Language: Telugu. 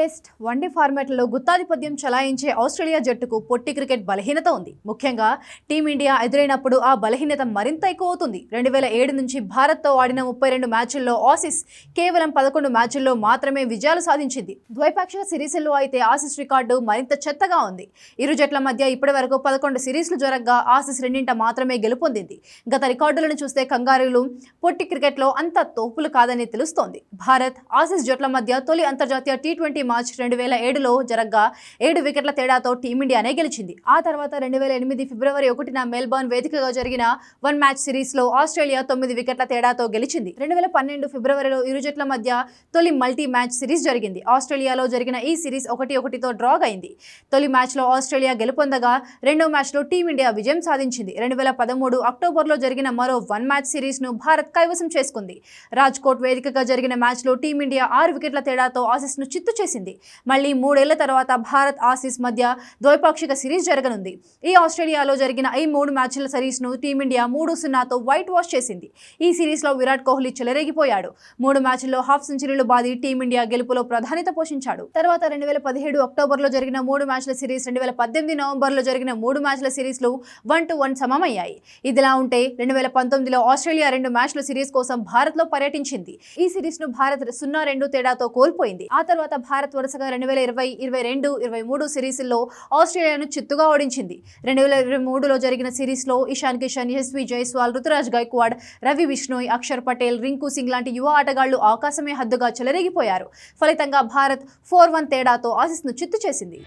టెస్ట్ వన్డే ఫార్మాట్లలో గుత్తాధిపత్యం చలాయించే ఆస్ట్రేలియా జట్టుకు పొట్టి క్రికెట్ బలహీనత ఉంది. ముఖ్యంగా టీమిండియా ఎదురైనప్పుడు ఆ బలహీనత మరింత ఎక్కువ అవుతుంది. 2007 నుంచి భారత్తో ఆడిన 32 మ్యాచ్ల్లో ఆసీస్ కేవలం 11 మ్యాచ్ల్లో మాత్రమే విజయాలు సాధించింది. ద్వైపాక్షిక సిరీస్ల్లో అయితే ఆసీస్ రికార్డు మరింత చెత్తగా ఉంది. ఇరు జట్ల మధ్య ఇప్పటివరకు 11 సిరీస్లు జరగగా ఆసీస్ రెండింట మాత్రమే గెలుపొందింది. గత రికార్డులను చూస్తే కంగారులు పొట్టి క్రికెట్లో అంత తోపులు కాదని తెలుస్తోంది. భారత్ ఆసీస్ జట్ల మధ్య తొలి అంతర్జాతీయ టీ20 మ్యాచ్ 2007లో జరగ్గా 7 వికెట్ల తేడాతో టీమిండియానే గెలిచింది. ఆ తర్వాత 2008 ఫిబ్రవరి 1న మెల్బోర్న్ వేదికగా జరిగిన వన్ మ్యాచ్ సిరీస్లో ఆస్ట్రేలియా 9 వికెట్ల తేడాతో గెలిచింది. 2012 ఫిబ్రవరిలో ఇరు జట్ల మధ్య తొలి మల్టీ మ్యాచ్ సిరీస్ జరిగింది. ఆస్ట్రేలియాలో జరిగిన ఈ సిరీస్ 1-1తో డ్రా అయింది. తొలి మ్యాచ్లో ఆస్ట్రేలియా గెలుపొందగా రెండో మ్యాచ్లో టీమిండియా విజయం సాధించింది. 2013 అక్టోబర్లో జరిగిన మరో వన్ మ్యాచ్ సిరీస్ను భారత్ కైవసం చేసుకుంది. రాజ్కోట్ వేదికగా జరిగిన మ్యాచ్లో టీమిండియా 6 వికెట్ల తేడాతో ఆసీస్ను చిత్తు చేసింది. మళ్లీ 3 ఏళ్ల తర్వాత భారత్ ఆసీస్ మధ్య ద్వైపాక్షిక సిరీస్ జరగనుంది. ఈ ఆస్ట్రేలియాలో జరిగిన ఈ 3 మ్యాచ్ల సిరీస్ను టీమిండియా 3-0తో వైట్ వాష్ చేసింది. ఈ సిరీస్లో విరాట్ కోహ్లీ చెలరేగిపోయాడు. 3 మ్యాచ్ల్లో హాఫ్ సెంచరీలు బాది టీమిండియా గెలుపులో ప్రాధాన్యత పోషించాడు. తర్వాత 2017 అక్టోబర్లో జరిగిన 3 మ్యాచ్ల సిరీస్, 2018 నవంబర్లో జరిగిన 3 మ్యాచ్ల సిరీస్లు 1-1 సమమయ్యాయి. ఇదిలా ఉంటే 2019లో ఆస్ట్రేలియా 2 మ్యాచ్ల సిరీస్ కోసం భారత్లో పర్యటించింది. ఈ సిరీస్ను భారత్ 0-2 తేడాతో కోల్పోయింది. ఆ తర్వాత భారత్ వరుసగా 2020, 22, 23 సిరీస్ల్లో ఆస్ట్రేలియాను చిత్తుగా ఓడించింది. 2023లో జరిగిన సిరీస్లో ఇషాన్ కిషన్, యశస్వి జైస్వాల్, రుతురాజ్ గైక్వాడ్, రవి బిష్ణోయ్, అక్షర్ పటేల్, రింకు సింగ్ లాంటి యువ ఆటగాళ్లు ఆకాశమే హద్దుగా చెలరేగిపోయారు. ఫలితంగా భారత్ 4-1 తేడాతో ఆసీస్ను చిత్తు చేసింది.